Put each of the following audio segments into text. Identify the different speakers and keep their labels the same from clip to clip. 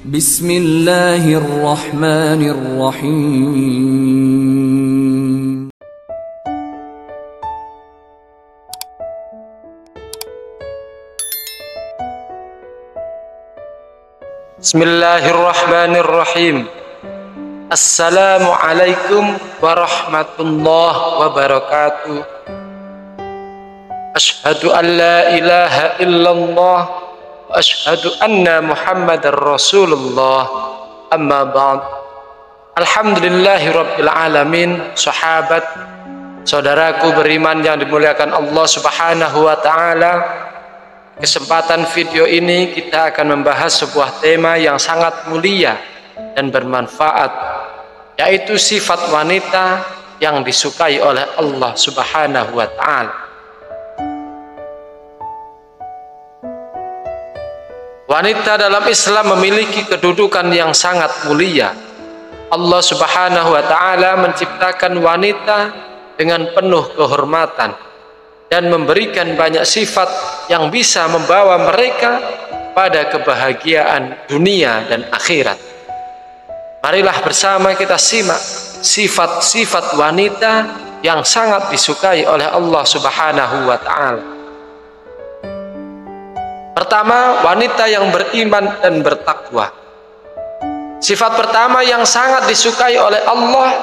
Speaker 1: Bismillahirrahmanirrahim.
Speaker 2: Bismillahirrahmanirrahim. Assalamualaikum warahmatullahi wabarakatuh. Asyhadu an la ilaha illallah wa asyhadu anna Muhammadar Rasulullah. Amma ba'd. Alhamdulillahi rabbil alamin. Sahabat, saudaraku beriman yang dimuliakan Allah Subhanahu wa taala, kesempatan video ini kita akan membahas sebuah tema yang sangat mulia dan bermanfaat, yaitu sifat wanita yang disukai oleh Allah Subhanahu wa taala. Wanita dalam Islam memiliki kedudukan yang sangat mulia. Allah Subhanahu wa taala menciptakan wanita dengan penuh kehormatan dan memberikan banyak sifat yang bisa membawa mereka pada kebahagiaan dunia dan akhirat. Marilah bersama kita simak sifat-sifat wanita yang sangat disukai oleh Allah Subhanahu wa taala. Pertama, wanita yang beriman dan bertakwa. Sifat pertama yang sangat disukai oleh Allah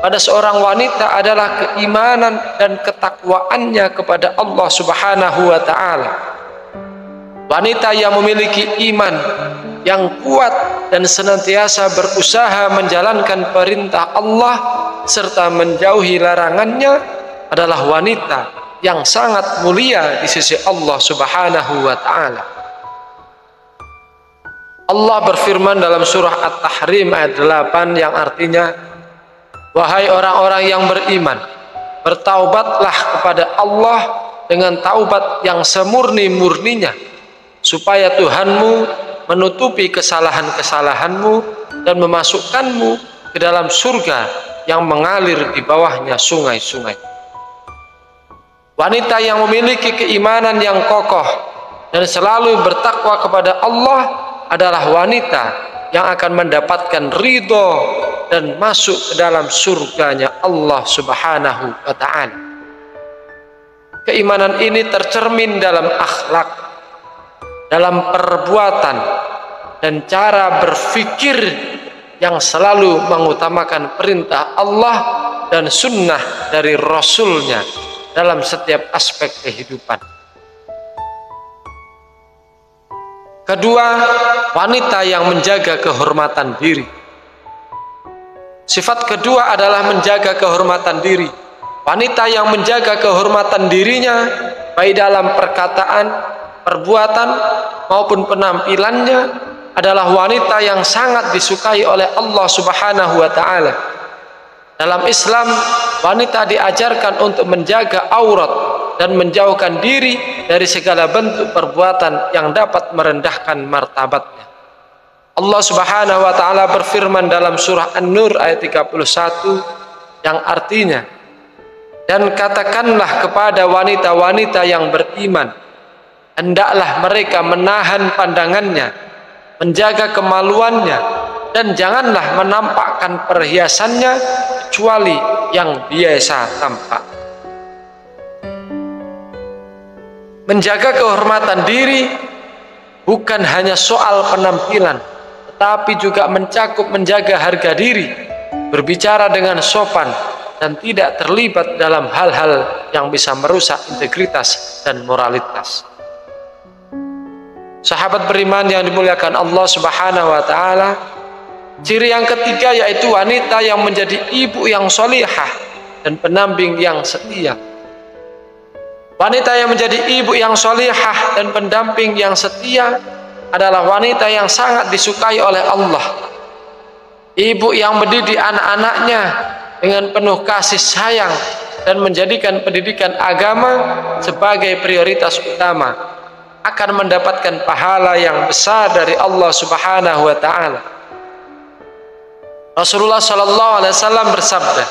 Speaker 2: pada seorang wanita adalah keimanan dan ketakwaannya kepada Allah Subhanahu wa taala. Wanita yang memiliki iman yang kuat dan senantiasa berusaha menjalankan perintah Allah serta menjauhi larangannya adalah wanita yang sangat mulia di sisi Allah Subhanahu wa taala. Allah berfirman dalam surah At-Tahrim ayat 8 yang artinya, wahai orang-orang yang beriman, bertaubatlah kepada Allah dengan taubat yang semurni-murninya, supaya Tuhanmu menutupi kesalahan-kesalahanmu dan memasukkanmu ke dalam surga yang mengalir di bawahnya sungai-sungai. Wanita yang memiliki keimanan yang kokoh dan selalu bertakwa kepada Allah adalah wanita yang akan mendapatkan ridho dan masuk ke dalam surganya Allah Subhanahu wa ta'ala. Keimanan ini tercermin dalam akhlak, dalam perbuatan, dan cara berpikir yang selalu mengutamakan perintah Allah dan sunnah dari Rasulnya dalam setiap aspek kehidupan. Kedua, wanita yang menjaga kehormatan diri. Sifat kedua adalah menjaga kehormatan diri. Wanita yang menjaga kehormatan dirinya, baik dalam perkataan, perbuatan, maupun penampilannya, adalah wanita yang sangat disukai oleh Allah Subhanahu wa ta'ala. Dalam Islam, wanita diajarkan untuk menjaga aurat dan menjauhkan diri dari segala bentuk perbuatan yang dapat merendahkan martabatnya. Allah Subhanahu wa ta'ala berfirman dalam surah An-Nur ayat 31 yang artinya, dan katakanlah kepada wanita-wanita yang beriman, hendaklah mereka menahan pandangannya, menjaga kemaluannya, dan janganlah menampakkan perhiasannya kecuali yang biasa tampak. Menjaga kehormatan diri bukan hanya soal penampilan, tetapi juga mencakup menjaga harga diri, berbicara dengan sopan, dan tidak terlibat dalam hal-hal yang bisa merusak integritas dan moralitas. Sahabat beriman yang dimuliakan Allah Subhanahu wa ta'ala, ciri yang ketiga yaitu wanita yang menjadi ibu yang solihah dan pendamping yang setia. Wanita yang menjadi ibu yang solihah dan pendamping yang setia adalah wanita yang sangat disukai oleh Allah. Ibu yang mendidik anak-anaknya dengan penuh kasih sayang dan menjadikan pendidikan agama sebagai prioritas utama akan mendapatkan pahala yang besar dari Allah Subhanahu wa ta'ala. Rasulullah Shallallahu Alaihi Wasallam bersabda,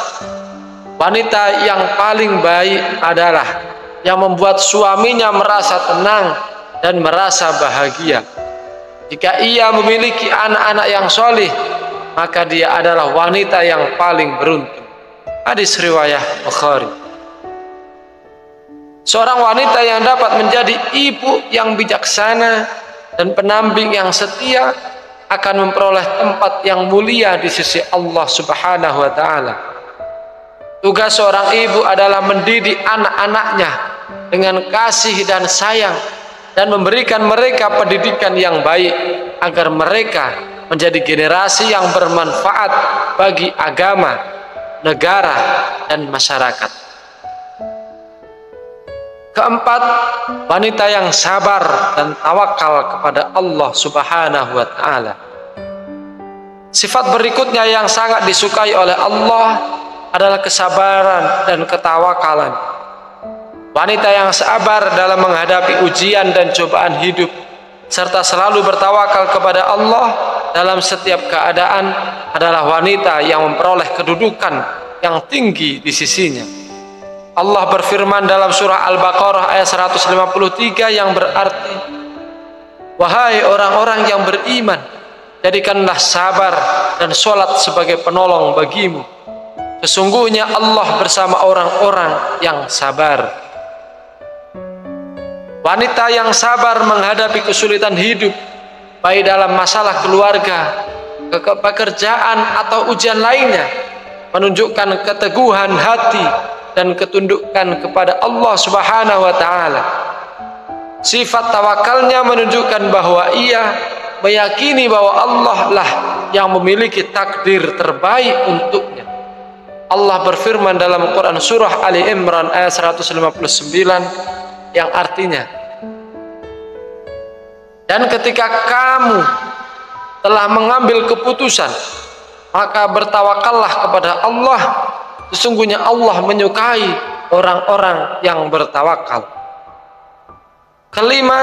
Speaker 2: wanita yang paling baik adalah yang membuat suaminya merasa tenang dan merasa bahagia. Jika ia memiliki anak-anak yang solih, maka dia adalah wanita yang paling beruntung. Hadis riwayat Bukhari. Seorang wanita yang dapat menjadi ibu yang bijaksana dan pendamping yang setia akan memperoleh tempat yang mulia di sisi Allah Subhanahu wa Ta'ala. Tugas seorang ibu adalah mendidik anak-anaknya dengan kasih dan sayang dan memberikan mereka pendidikan yang baik agar mereka menjadi generasi yang bermanfaat bagi agama, negara, dan masyarakat. Keempat, wanita yang sabar dan tawakal kepada Allah Subhanahu wa Ta'ala. Sifat berikutnya yang sangat disukai oleh Allah adalah kesabaran dan ketawakalan. Wanita yang sabar dalam menghadapi ujian dan cobaan hidup serta selalu bertawakal kepada Allah dalam setiap keadaan adalah wanita yang memperoleh kedudukan yang tinggi di sisinya. Allah berfirman dalam surah Al-Baqarah ayat 153 yang berarti, wahai orang-orang yang beriman, jadikanlah sabar dan sholat sebagai penolong bagimu. Sesungguhnya Allah bersama orang-orang yang sabar. Wanita yang sabar menghadapi kesulitan hidup, baik dalam masalah keluarga, pekerjaan, atau ujian lainnya, menunjukkan keteguhan hati dan ketundukan kepada Allah Subhanahu wa Ta'ala. Sifat tawakalnya menunjukkan bahwa ia meyakini bahwa Allah lah yang memiliki takdir terbaik untuknya. Allah berfirman dalam Quran surah Ali Imran ayat 159 yang artinya, dan ketika kamu telah mengambil keputusan, maka bertawakallah kepada Allah. Sesungguhnya Allah menyukai orang-orang yang bertawakal. Kelima,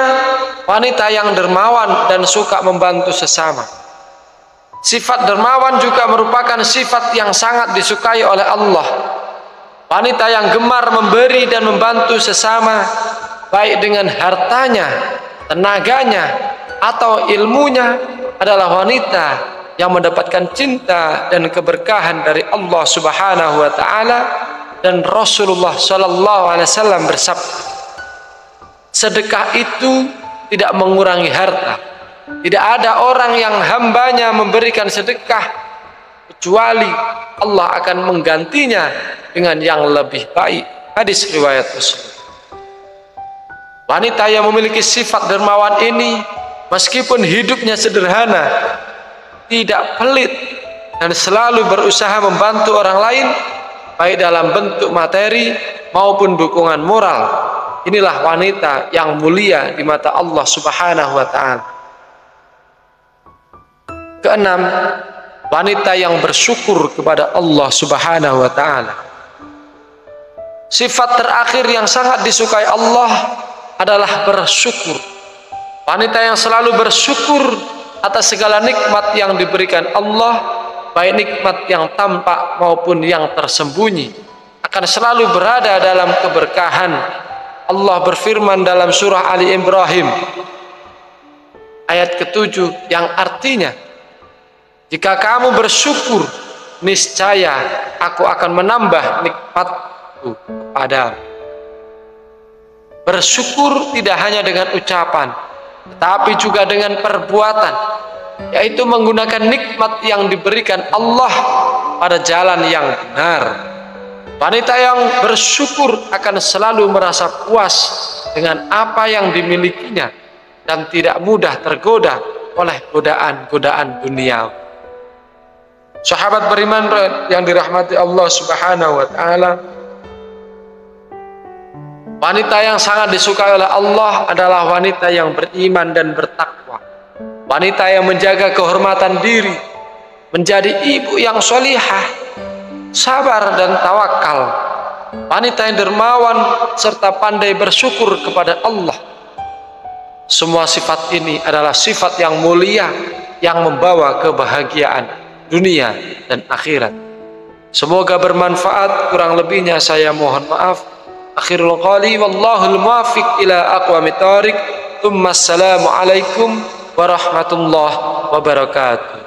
Speaker 2: wanita yang dermawan dan suka membantu sesama. Sifat dermawan juga merupakan sifat yang sangat disukai oleh Allah. Wanita yang gemar memberi dan membantu sesama, baik dengan hartanya, tenaganya, atau ilmunya, adalah wanita yang mendapatkan cinta dan keberkahan dari Allah Subhanahu wa Ta'ala. Dan Rasulullah Sallallahu Alaihi Wasallam bersabda, sedekah itu tidak mengurangi harta. Tidak ada orang yang hambanya memberikan sedekah kecuali Allah akan menggantinya dengan yang lebih baik. Hadis riwayat Muslim. Wanita yang memiliki sifat dermawan ini, meskipun hidupnya sederhana, tidak pelit, dan selalu berusaha membantu orang lain, baik dalam bentuk materi maupun dukungan moral. Inilah wanita yang mulia di mata Allah Subhanahu wa Ta'ala. Keenam, wanita yang bersyukur kepada Allah Subhanahu wa Ta'ala. Sifat terakhir yang sangat disukai Allah adalah bersyukur. Wanita yang selalu bersyukur atas segala nikmat yang diberikan Allah, baik nikmat yang tampak maupun yang tersembunyi, akan selalu berada dalam keberkahan. Allah berfirman dalam surah Ali Ibrahim ayat ke-7 yang artinya, jika kamu bersyukur, niscaya aku akan menambah nikmatku kepadamu. Bersyukur tidak hanya dengan ucapan, tetapi juga dengan perbuatan, yaitu menggunakan nikmat yang diberikan Allah pada jalan yang benar. Wanita yang bersyukur akan selalu merasa puas dengan apa yang dimilikinya dan tidak mudah tergoda oleh godaan-godaan dunia. Sahabat beriman yang dirahmati Allah Subhanahu wa Ta'ala, wanita yang sangat disukai oleh Allah adalah wanita yang beriman dan bertakwa. Wanita yang menjaga kehormatan diri, menjadi ibu yang solihah, sabar dan tawakal. Wanita yang dermawan serta pandai bersyukur kepada Allah. Semua sifat ini adalah sifat yang mulia yang membawa kebahagiaan dunia dan akhirat. Semoga bermanfaat. Kurang lebihnya saya mohon maaf. Akhirul qali wallahul muwaffiq ila aqwamit thoriq. Assalamu alaikum warahmatullahi wabarakatuh.